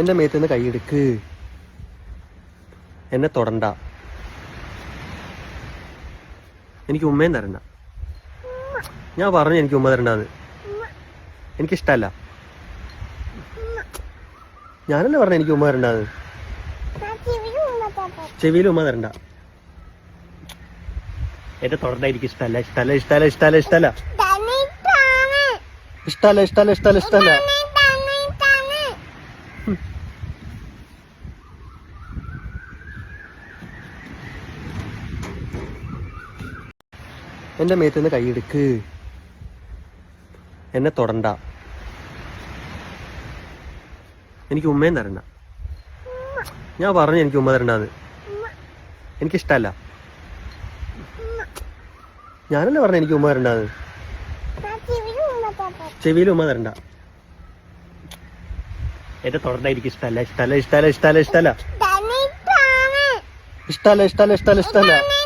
എന്റെ മേത്തുനിന്ന് കൈയെടുക്ക്. എന്നെ തൊടണ്ട. എനിക്ക് ഉമ്മയും തരണ്ട. ഞാൻ പറഞ്ഞു എനിക്ക് ഉമ്മ തരണ്ടാന്ന്. എനിക്കിഷ്ടല്ല. ഞാനല്ലേ പറഞ്ഞ എനിക്ക് ഉമ്മ തരണ്ടാന്ന്. ചെവിയിൽ ഉമ്മ തരണ്ട. എന്നെ തൊടണ്ട. എനിക്ക് ഇഷ്ടല്ല. ഇഷ്ടല്ല ഇഷ്ടല്ല ഇഷ്ടല്ല ഇഷ്ടല്ല ഇഷ്ടല്ല ഇഷ്ടല്ല ഇഷ്ടല്ല ഇഷ്ടല്ല. എന്റെ മേത്തുനിന്ന് കൈയെടുക്ക്. എന്നെ തൊടണ്ട. എനിക്ക് ഉമ്മയും തരണ്ട. ഞാൻ പറഞ്ഞു എനിക്ക് ഉമ്മ തരണ്ടാന്ന്. എനിക്കിഷ്ടല്ല. ഞാനല്ലേ പറഞ്ഞ എനിക്ക് ഉമ്മ തരണ്ടാന്ന്. ചെവിയിൽ ഉമ്മ തരണ്ട. എന്നെ തൊടണ്ട. എനിക്ക് ഇഷ്ടല്ല. ഇഷ്ടല്ല ഇഷ്ടല്ല ഇഷ്ടല്ല ഇഷ്ടല്ല ഇഷ്ടല്ല ഇഷ്ടല്ല ഇഷ്ടല്ല ഇഷ്ടല്ല.